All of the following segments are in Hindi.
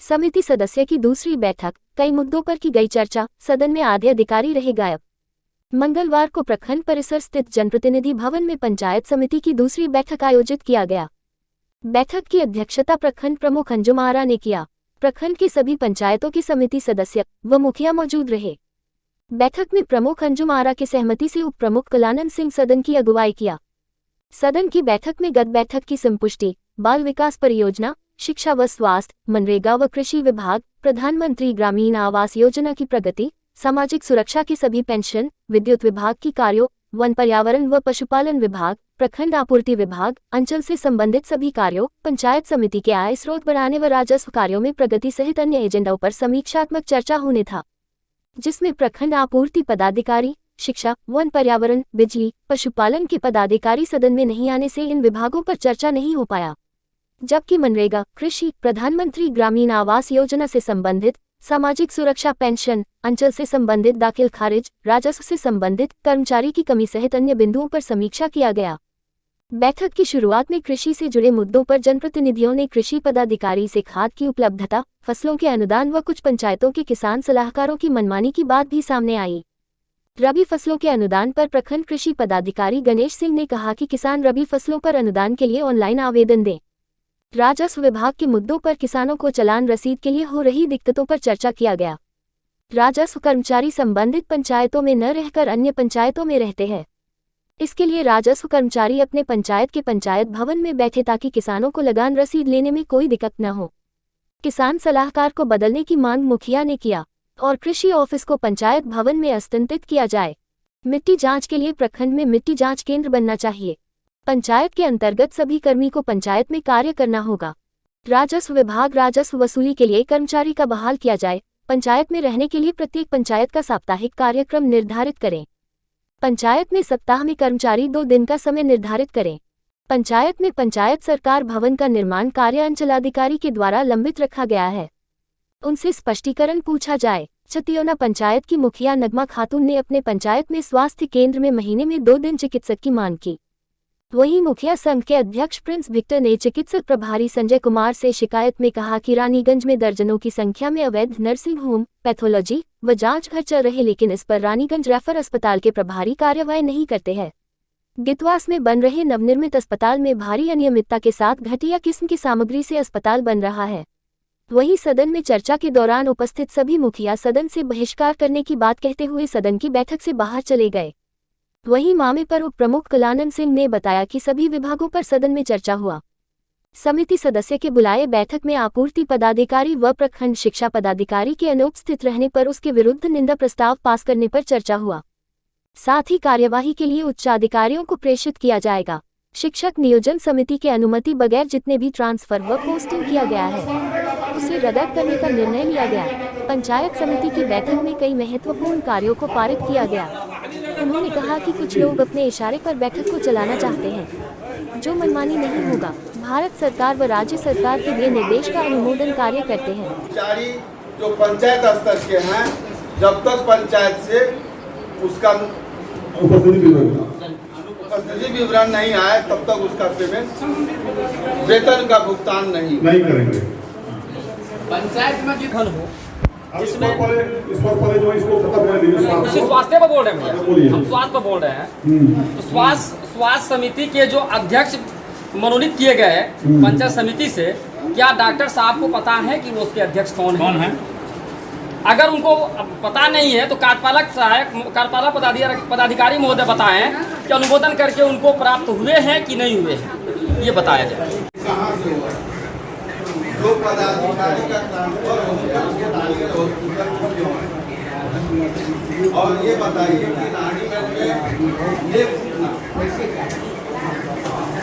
समिति सदस्य की दूसरी बैठक, कई मुद्दों पर की गई चर्चा, सदन में आधे अधिकारी रहे गायब। मंगलवार को प्रखंड परिसर स्थित जनप्रतिनिधि भवन में पंचायत समिति की दूसरी बैठक आयोजित किया गया। बैठक की अध्यक्षता प्रखंड प्रमुख अंजुम आरा ने किया। प्रखंड की सभी पंचायतों की समिति सदस्य व मुखिया मौजूद रहे। बैठक में प्रमुख अंजुम आरा की सहमति से उप प्रमुख कलानंद सिंह सदन की अगुवाई किया। सदन की बैठक में गत बैठक की संपुष्टि, बाल विकास परियोजना, शिक्षा व स्वास्थ्य, मनरेगा व कृषि विभाग, प्रधानमंत्री ग्रामीण आवास योजना की प्रगति, सामाजिक सुरक्षा की सभी पेंशन, विद्युत विभाग की कार्यों, वन पर्यावरण व पशुपालन विभाग, प्रखंड आपूर्ति विभाग, अंचल से संबंधित सभी कार्यों, पंचायत समिति के आय स्रोत बढ़ाने व राजस्व कार्यों में प्रगति सहित अन्य एजेंडों पर समीक्षात्मक चर्चा होने था, जिसमें प्रखंड आपूर्ति पदाधिकारी, शिक्षा, वन पर्यावरण, बिजली, पशुपालन के पदाधिकारी सदन में नहीं आने से इन विभागों पर चर्चा नहीं हो पाया। जबकि मनरेगा, कृषि, प्रधानमंत्री ग्रामीण आवास योजना से संबंधित, सामाजिक सुरक्षा पेंशन, अंचल से संबंधित दाखिल खारिज, राजस्व से संबंधित, कर्मचारी की कमी सहित अन्य बिंदुओं पर समीक्षा किया गया। बैठक की शुरुआत में कृषि से जुड़े मुद्दों पर जनप्रतिनिधियों ने कृषि पदाधिकारी से खाद की उपलब्धता, फसलों के अनुदान व कुछ पंचायतों के किसान सलाहकारों की मनमानी की बात भी सामने आई। रबी फसलों के अनुदान पर प्रखंड कृषि पदाधिकारी गणेश सिंह ने कहा कि किसान रबी फसलों पर अनुदान के लिए ऑनलाइन आवेदन दें। राजस्व विभाग के मुद्दों पर किसानों को चालान रसीद के लिए हो रही दिक्कतों पर चर्चा किया गया। राजस्व कर्मचारी संबंधित पंचायतों में न रहकर अन्य पंचायतों में रहते हैं। इसके लिए राजस्व कर्मचारी अपने पंचायत के पंचायत भवन में बैठे ताकि किसानों को लगान रसीद लेने में कोई दिक्कत न हो। किसान सलाहकार को बदलने की मांग मुखिया ने किया और कृषि ऑफिस को पंचायत भवन में स्थानांतरित किया जाए। मिट्टी जांच के लिए प्रखंड में मिट्टी जांच केंद्र बनना चाहिए। पंचायत के अंतर्गत सभी कर्मी को पंचायत में कार्य करना होगा। राजस्व विभाग राजस्व वसूली के लिए कर्मचारी का बहाल किया जाए। पंचायत में रहने के लिए प्रत्येक पंचायत का साप्ताहिक कार्यक्रम निर्धारित करें। पंचायत में सप्ताह में कर्मचारी 2 दिन का समय निर्धारित करें। पंचायत में पंचायत सरकार भवन का निर्माण कार्य अंचलाधिकारी के द्वारा लंबित रखा गया है, उनसे स्पष्टीकरण पूछा जाए। छतियोना पंचायत की मुखिया नगमा खातून ने अपने पंचायत में स्वास्थ्य केंद्र में महीने में 2 दिन चिकित्सक की मांग की। वहीं मुखिया संघ के अध्यक्ष प्रिंस विक्टर ने चिकित्सक प्रभारी संजय कुमार से शिकायत में कहा कि रानीगंज में दर्जनों की संख्या में अवैध नर्सिंग होम, पैथोलॉजी व जांच घर चल रहे, लेकिन इस पर रानीगंज रेफर अस्पताल के प्रभारी कार्रवाई नहीं करते हैं। गितवास में बन रहे नवनिर्मित अस्पताल में भारी अनियमितता के साथ घटिया किस्म की सामग्री से अस्पताल बन रहा है। वहीं सदन में चर्चा के दौरान उपस्थित सभी मुखिया सदन से बहिष्कार करने की बात कहते हुए सदन की बैठक से बाहर चले गए। वहीं मामले पर उप प्रमुख कलानंद सिंह ने बताया कि सभी विभागों पर सदन में चर्चा हुआ। समिति सदस्य के बुलाए बैठक में आपूर्ति पदाधिकारी व प्रखंड शिक्षा पदाधिकारी के अनुपस्थित रहने पर उसके विरुद्ध निंदा प्रस्ताव पास करने पर चर्चा हुआ। साथ ही कार्यवाही के लिए उच्चाधिकारियों को प्रेषित किया जाएगा। शिक्षक नियोजन समिति के अनुमति बगैर जितने भी ट्रांसफर व पोस्टिंग किया गया है उसे रद्द करने का निर्णय लिया गया। पंचायत समिति की बैठक में कई महत्वपूर्ण कार्यों को पारित किया गया। उन्होंने कहा कि कुछ लोग अपने इशारे पर बैठक को चलाना चाहते हैं, जो मनमानी नहीं होगा। भारत सरकार व राज्य सरकार के दिए निर्देश का अनुमोदन कार्य करते हैं। जो पंचायत स्तर के हैं, जब तक पंचायत से उसका उपस्थिति विवरण नहीं आए तब तक उसका पेमेंट, वेतन का भुगतान नहीं करेंगे। पंचायत में जितना हो इसमें स्वास्थ्य पर बोल रहे हैं भैया, हम स्वास्थ्य पर बोल रहे हैं। तो स्वास्थ्य समिति के जो अध्यक्ष मनोनीत किए गए पंचायत समिति से, क्या डॉक्टर साहब को पता है कि वो उसके अध्यक्ष कौन है? अगर उनको पता नहीं है तो कार्यपालक पदाधिकारी महोदय बताएं कि अनुमोदन करके उनको प्राप्त हुए हैं कि नहीं हुए हैं, ये बताया जाए। जो पदाधिकारी का ट्रांसफर हो गया और ये बताइए कि रानीगंज में ये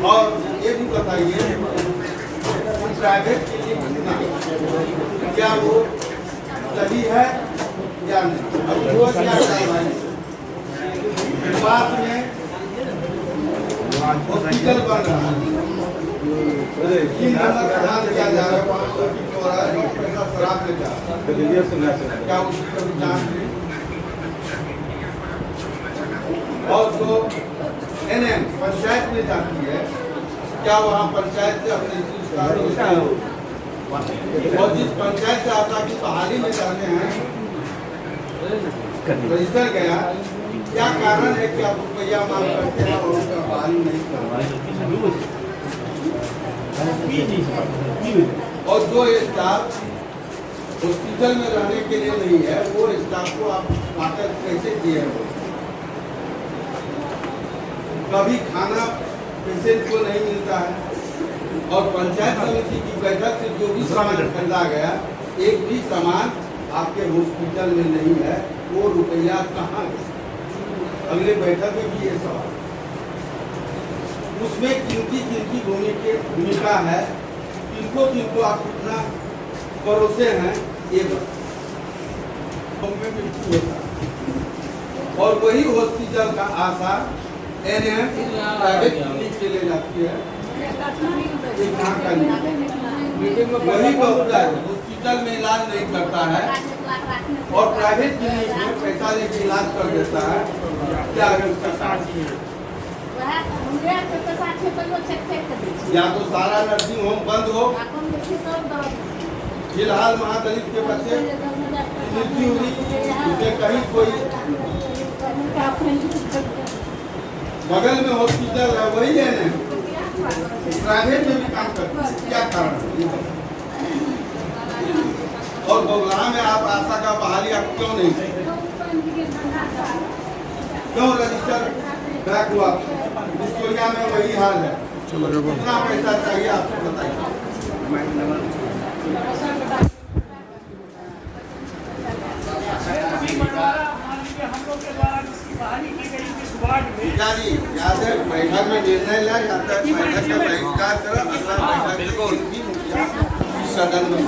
और ये भी बताइए प्राइवेट के लिए कितना, क्या वो सही है या नहीं? वो क्या विभाग में हॉस्पिटल बन रहा है, 3 नंबर प्रदान किया जा रहा है, 500 की चौराहे पैसा शराब लेता है, क्या उसकी कभी जांच नहीं? और जो एनएम पंचायत में जाती है, क्या वहाँ पंचायत से अपने और जिस पंचायत से आशा की बहाली में जाते हैं रजिस्टर गया, क्या कारण है कि आप रुपया मांग करते हैं और उसका बहाली नहीं करवाए? और जो स्टाफ हॉस्पिटल में रहने के लिए नहीं है, वो स्टाफ को आप आकर कैसे दिए हैं? कभी खाना पेशेंट को नहीं मिलता है, और पंचायत समिति की बैठक से जो भी सामान खरीदा गया, एक भी सामान आपके हॉस्पिटल में नहीं है, वो रुपया कहाँ गया? अगले बैठक में भी ये सवाल। उसमें किनकी भूमिका है, किनको आप कितना परोसे हैं, ये और वही हॉस्पिटल का आशा एनएम प्राइवेट क्लिनिक के ले जाती है। वही डॉक्टर हॉस्पिटल में इलाज नहीं करता है और प्राइवेट क्लिनिक में पैसा लेके इलाज कर देता है। क्या या तो सारा नर्सिंग होम बंद हो, फिलहाल महादलित के बच्चे मृत्यु हुई, उसमें कहीं कोई बगल में हॉस्पिटल है वही है ना, प्राइवेट में भी काम करते हैं, क्या कारण है? और बगुला में आप आशा का बहाली आप क्यों नहीं, क्यों रजिस्टर बैक हुआ? विक्टोरिया में वही हाल है। कितना पैसा चाहिए आपको बताइए। बैठक में निर्णय लिया जाता है, बैठक का बहिष्कार करा, अगला बैठक सदन में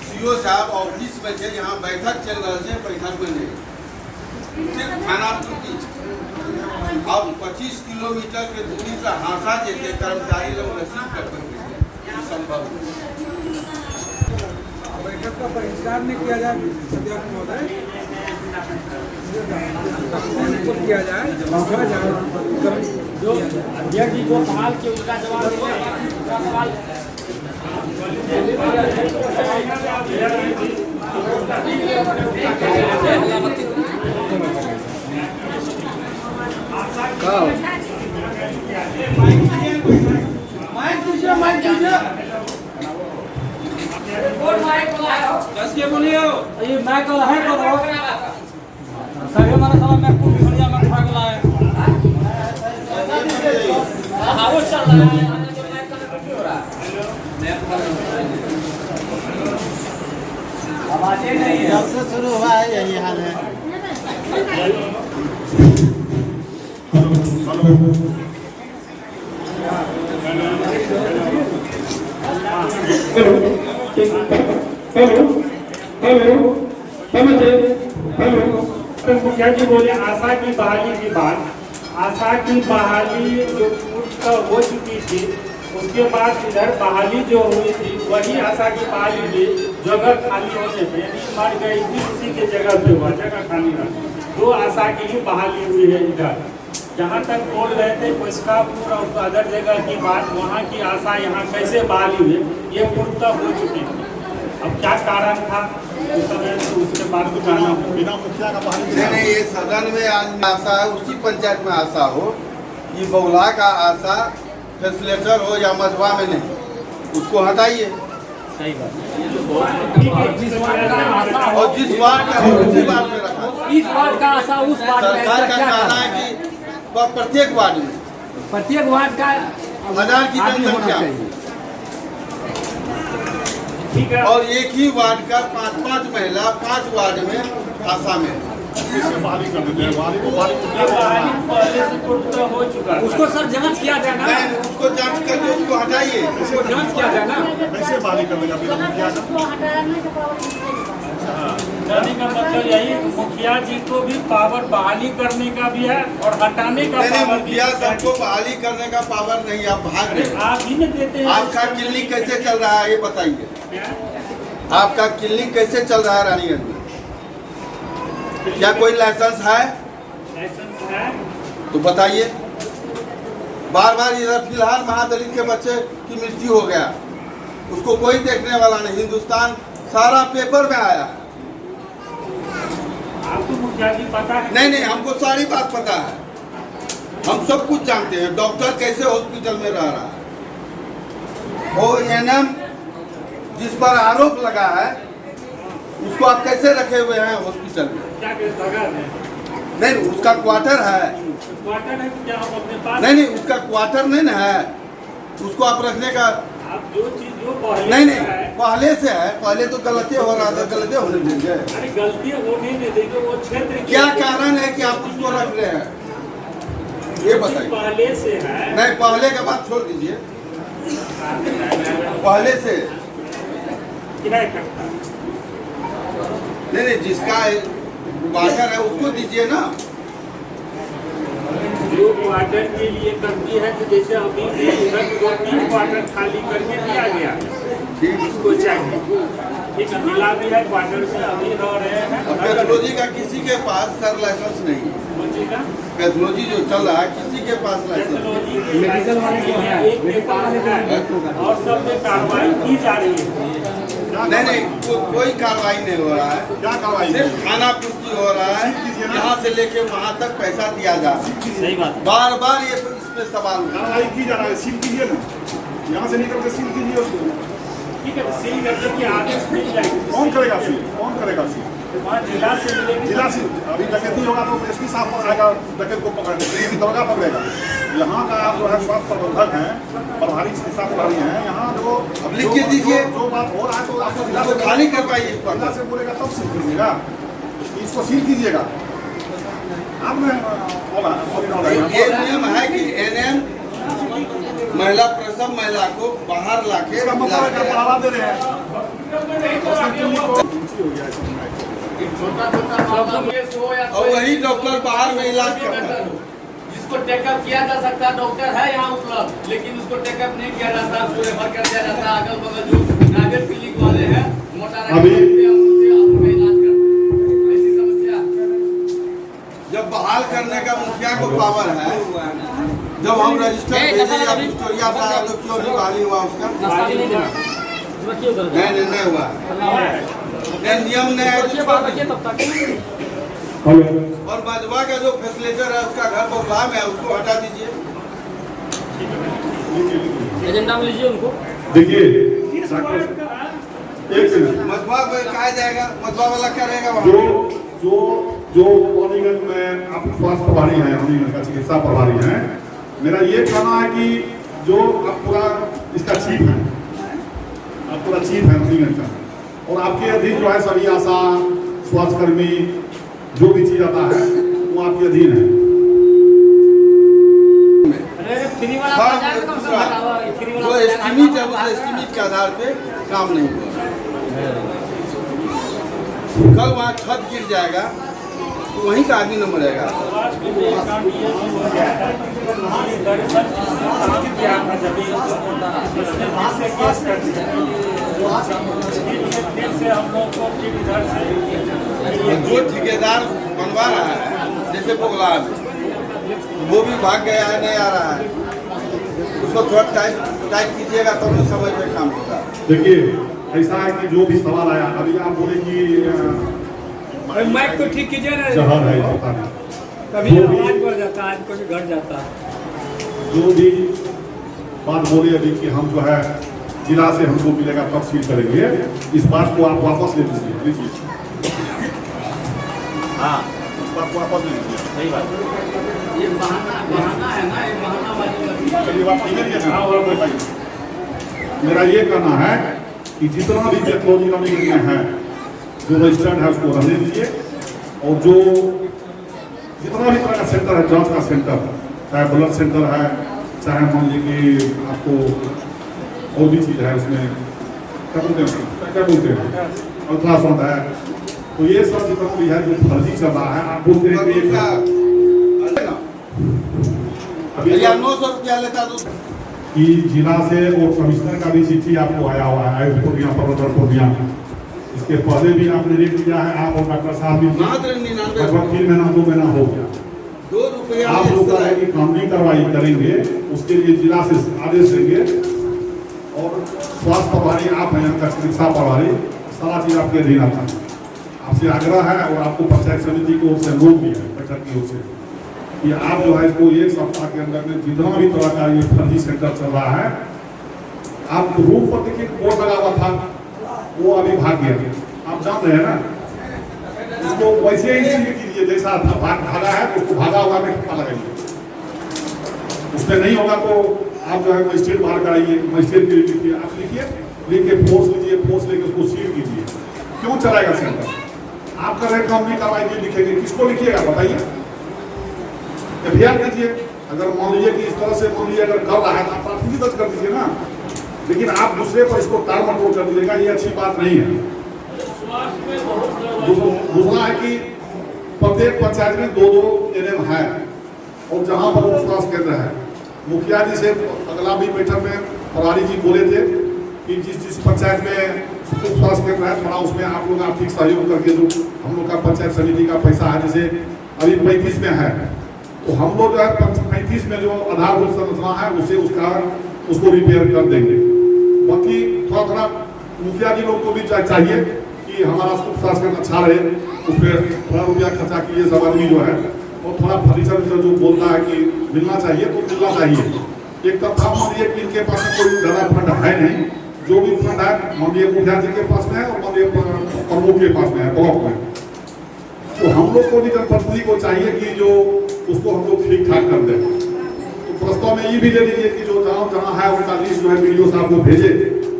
सीओ साहब ऑफिस में थे, यहाँ बैठक चल रहा है, बैठक में नहीं सिर्फ खाना पूर्ति। अब 25 किलोमीटर के दूरी से हांसा जैसे कर्मचारी लोग रसीद कर सकते संभव बैठक का बहिष्कार नहीं किया जाए, अध्यक्ष महोदय किया जाए, जो अध्यक्ष जी जो सवाल किए उसका जवाब सवाल बोलिए ये मैं कल है करो सगे माने समय मैं खूब बढ़िया मैं खा गला है हां वो चल रहा है मैं कल हो रहा आवाज नहीं है, जब से शुरू हुआ है यही हाल है। मुखिया जी बोले आशा की बहाली की बात, आशा की बहाली जो हो चुकी थी, उसके बाद इधर बहाली जो हुई थी वही आशा की बहाली थी, जगह खाली होने पे मर गई थी, उसी के जगह पे हुआ, जगह खाली रहा, दो आशा की ही बहाली हुई है इधर। जहाँ तक बोल रहे थे पुष्कापुर और अदर जगह की बात, वहाँ की आशा यहाँ कैसे बहाली हुई, ये पूर्णतः हो चुकी थी। अब क्या कारण था उस समय, तो उसके बाद तो जाना बिना मुखिया का बहाली नहीं, ये सदन में आज आशा है, उसी पंचायत में आशा हो, ये बगुला का आशा फैसिलेटर हो या मधुआ में नहीं, उसको हटाइए। सही बात और जिस वार्ड का है उसी वार्ड में रखा। इस वार्ड का आशा उस वार्ड में, सरकार का कहना है कि प्रत्येक वार्ड में, प्रत्येक वार्ड का 1000 की जनसंख्या ठीक है, और एक ही वार्ड का 5-5 महिला 5 वार्ड में आशा में बहाली कर देते हैं, बहाली पहले से पूर्णतः हो चुका है। उसको सर जांच किया जाए ना, नहीं, उसको जांच करके उसको हटाइए। उसको जांच किया जाए ना, कैसे बहाली कर देगा बिना मुखिया कहने का मतलब यही, मुखिया जी को भी पावर बहाली करने का भी है और हटाने का नहीं, पावर भी मुखिया है। सबको बहाली करने का पावर नहीं, आप भाग रहे हैं। आप ही नहीं देते हैं। आपका क्लिनिक कैसे चल रहा है ये बताइए, आपका क्लिनिक कैसे चल रहा है रानीगंज में? क्या कोई लाइसेंस है? लाइसेंस है तो बताइए। बार बार इधर फिलहाल महादलित के बच्चे की मृत्यु हो गया, उसको कोई देखने वाला नहीं। हिंदुस्तान सारा पेपर में आया है। आपको मुखिया जी पता है? नहीं, हमको सारी बात पता है। हम सब कुछ जानते हैं। डॉक्टर कैसे हॉस्पिटल में रह रहा है। वो एनएम जिस पर आरोप लगा है उसको आप कैसे रखे हुए हैं हॉस्पिटल में? क्या है? नहीं, उसका क्वार्टर है। क्वार्टर है क्या आप अपने पास? नहीं, उसका क्वार्टर नहीं ना है। उसको आप रखने का आप जो चीज जो पहले नहीं, पहले से है। पहले तो गलती हो रहा था, गलती होने देंगे। अरे गलती होने नहीं देंगे। वो क्षेत्र क्या कारण है कि आप उसको रख रहे हैं, ये बताइए। पहले से है। नहीं, पहले का बात छोड़ दीजिए। पहले से किराए करता नहीं, जिसका क्वार्टर है उसको दीजिए ना। जो क्वार्टर के लिए करती है तो जैसे अभी भी इधर 2-3 क्वार्टर खाली करके दिया गया इसको चाहिए। ठीक है, मिला भी है क्वार्टर से अभी रह रहे हैं। पैथोलॉजी का किसी के पास सर लाइसेंस नहीं है। पैथोलॉजी जो चल रहा है किसी के पास लाइसेंस नहीं। मेडिकल वाले को है, एक के पास है और सब में कार्रवाई की जा रही है। नहीं, कोई कार्रवाई नहीं हो रहा है। क्या कार्रवाई? सिर्फ खाना पूर्ति हो रहा है। यहाँ से लेके वहाँ तक पैसा दिया जा रहा है। सही बात। बार बार ये इसमें सवाल उठा। कार्रवाई की जा रहा है। सील कीजिए ना, यहाँ से निकल के सील कीजिए उसको। ठीक है, सील करके कि आदेश मिल जाएगी। कौन करेगा सील? कौन करेगा सील? वहाँ जिला से मिलेगी। जिला से अभी डकैती होगा तो एसपी साहब पकड़ेगा, डकैत को पकड़ने के लिए दरोगा पकड़ेगा। यहाँ का जो है स्वास्थ्य प्रबंधक हैं, प्रभारी चिकित्सा प्रभारी हैं, यहाँ जो अब लिख के दीजिए। जो बात हो रहा है तो आपको जिला तो से खाली करवाइए। जिला से बोलेगा तब सील कीजिएगा, इसको सील कीजिएगा। आपने बोला ये नियम है कि एनएम महिला प्रसव महिला को बाहर लाके इसका मतलब है कि बढ़ावा दे रहे हैं। और वही डॉक्टर बाहर में इलाज करता है। जिसको टेकअप किया जा सकता है डॉक्टर है यहाँ उपलब्ध, लेकिन उसको टेकअप नहीं किया जाता, उसको रेफर कर दिया जाता है। अगल बगल जो प्राइवेट क्लिनिक वाले हैं मोटा इलाज करते। ऐसी समस्या जब बहाल करने का मुखिया को पावर है, जब हम रजिस्टर भेजे या विक्टोरिया साहब तो क्यों नहीं बहाली हुआ उसका? नहीं हुआ। नियम नहीं है। और मजबा का जो फैसिलिटर है उसका घर बगुला में है, उसको हटा दीजिए। एजेंडा में लीजिए उनको। देखिए एक मिनट, मजबा में कहा जाएगा, मजबा वाला क्या रहेगा वहाँ? जो अलीगंज में आप स्वास्थ्य प्रभारी हैं, अलीगंज का चिकित्सा प्रभारी हैं, मेरा ये कहना है कि जो आप पूरा इसका चीफ है, आप पूरा चीफ है अलीगंज का, और आपके अधीन जो है सभी आशा स्वास्थ्यकर्मी जो भी चीज आता है वो आपके अधीन है। जो एस्टीमेट है उस एस्टीमेट के आधार पे काम नहीं हुआ। कल वहाँ छत गिर जाएगा तो वहीं का आदमी न मरेगा। जो ठेकेदार बनवा रहा है जैसे बोगला वो भी भाग गया है, नहीं आ रहा है, उसको थोड़ा टाइट कीजिएगा तो तो समय पे काम होगा। देखिए ऐसा है कि जो भी सवाल आया, अभी आप बोले कि माइक तो ठीक कीजिए ना। जहर है पता नहीं, कभी आवाज बढ़ जाता है, आज कभी घट जाता है। जो भी बात बोले अभी कि हम जो है जिला से हमको मिलेगा तब सील करेंगे, इस बात को आप वापस ले लीजिए। हाँ, इस बात को वापस ले लीजिए। सही बात। ये बहाना है ना, ये बहाना वाली मेरी बात समझ लीजिए ना, और कोई बात। मेरा ये कहना है कि जितना भी पैथोलॉजी का में है जो रजिस्टर्ड है उसको रहने दीजिए, और जो जितना भी तरह का सेंटर है, जांच का सेंटर, चाहे ब्लड सेंटर है, चाहे मान लीजिए कि आपको और भी चीज़ है उसमें क्या बोलते हैं अल्ट्रासाउंड है, तो ये सब जितना भी है जो फर्जी चल रहा है, आप बोलते हैं कि अभी 900 रुपया लेता तो कि जिला से और कमिश्नर का भी चिट्ठी आपको आया हुआ है पूर्णिया पूर्णिया। इसके पहले भी आपने रेट दिया है, आप और डॉक्टर साहब भी लगभग 3 महीना 2 महीना हो गया। 2 रुपया आप लोग का है कि कानूनी कार्रवाई करेंगे, उसके लिए जिला से आदेश देंगे और स्वास्थ्य प्रभारी आप हैं, यहाँ का चिकित्सा प्रभारी, सारा चीज़ आपके अधीन आता है। आपसे आग्रह है और आपको पंचायत समिति की ओर से अनुरोध भी है बैठक की ओर से कि आप जो है इसको एक सप्ताह के अंदर में जितना भी तरह का ये फर्जी सेंटर चल रहा है, आप रूम पर देखिए बोर्ड लगा हुआ था, वो अभी भाग गया, आप जान रहे हैं ना। इसको वैसे ही सील कीजिए, जैसा भागा है तो उसको भागा हुआ में ठप्पा लगाइए। उसमें नहीं होगा तो आप जो है मजिस्ट्रेट बाहर कराइए, मजिस्ट्रेट के लिखिए, आप लिखिए, लिख के फोर्स लीजिए, फोर्स लेके उसको सील कीजिए। क्यों चलाएगा सेंटर? आप कर रहे काम नहीं करवाएंगे, लिखेंगे, किसको लिखिएगा बताइए? एफआईआर दीजिए। अगर मान लीजिए कि इस तरह से मान लीजिए अगर कर रहा है तो आप प्राथमिकी दर्ज कर दीजिए ना, लेकिन आप दूसरे पर इसको टाल मटोल कर दीजिएगा, ये अच्छी बात नहीं है। दूसरा है कि प्रत्येक पंचायत में 2-2 एनएम है और जहां पर उपस्वास्थ्य केंद्र है, मुखिया जी से अगला भी बैठक में प्रभारी जी बोले थे कि जिस पंचायत में उपस्वास्थ्य केंद्र है थोड़ा उसमें आप लोग आर्थिक सहयोग करके, जो हम लोग का पंचायत समिति का पैसा है, जैसे अभी 35 में है तो हम लोग जो है 35 में जो आधारभूत संरचना है उसे उसको रिपेयर कर देंगे। बाकी थोड़ा मुखिया जी लोग को भी चाहिए कि हमारा उपस्वास्थ्य केंद्र अच्छा रहे, उस पर थोड़ा रुपया खर्चा कीजिए। सब आदमी जो है और थोड़ा फर्नीचर जो बोलता है कि मिलना चाहिए तो मिलना चाहिए। एक तरफ आप मानिए कि इनके पास में कोई ज़्यादा फंड है नहीं, जो भी फंड है माननीय मुखिया जी के पास में है और माननीय प्रमुख के पास में है, ब्लॉक में। तो हम लोग को भी जनप्रतिनिधि को चाहिए कि जो उसको हम लोग ठीक ठाक कर दें। तो प्रस्ताव में ये भी ले लीजिए कि जो जहाँ है उनका लिस्ट जो है वीडियो साहब को भेजे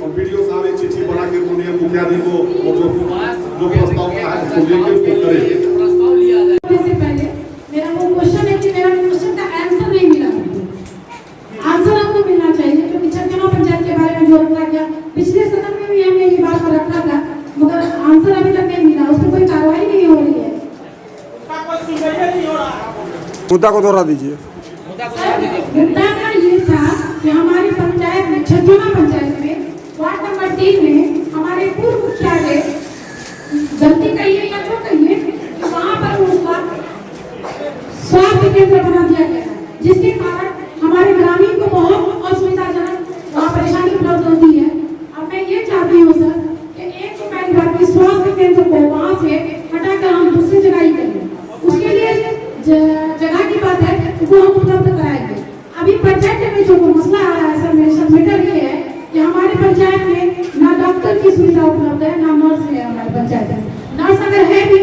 और वीडियो साहब एक चिट्ठी बना के माननीय मुखिया जी को और जो प्रस्ताव है उसको लेके उसको करें। प्रस्ताव लिया जाए। से पहले मेरा वो क्वेश्चन है कि मेरा क्वेश्चन का आंसर नहीं मिला मुझे। आंसर आपको मिलना चाहिए, क्योंकि चंदना पंचायत के बारे में जो रखा गया पिछले सदन में भी हमने ये बात रखा था, मगर आंसर अभी तक नहीं मिला, उस पर कोई कार्रवाई नहीं हो रही है। मुद्दा को दोहरा दीजिए। मुद्दा का ये था कि हमारी पंचायत में, चंदना पंचायत में वार्ड नंबर 3 में हमारे पूर्व मुखिया ने गलती कही है या जो कही है कि वहाँ पर उसका स्वास्थ्य केंद्र बना दिया गया है, जिसके कारण हमारे ग्रामीण को बहुत असुविधाजनक वहाँ परेशानी उपलब्ध होती है। अब मैं ये चाहती हूँ सर कि एक तो पहली बात कि स्वास्थ्य केंद्र को वहाँ से हटाकर हम दूसरी जगह ही करें, उसके लिए जगह की बात है वो हम उपलब्ध कराएंगे। अभी पंचायत में जो मसला आ रहा है सर, मेरे मैटर ये है कि हमारे पंचायत में ना डॉक्टर की सुविधा उपलब्ध है, ना नर्स है। हमारे पंचायत में नर्स अगर है भी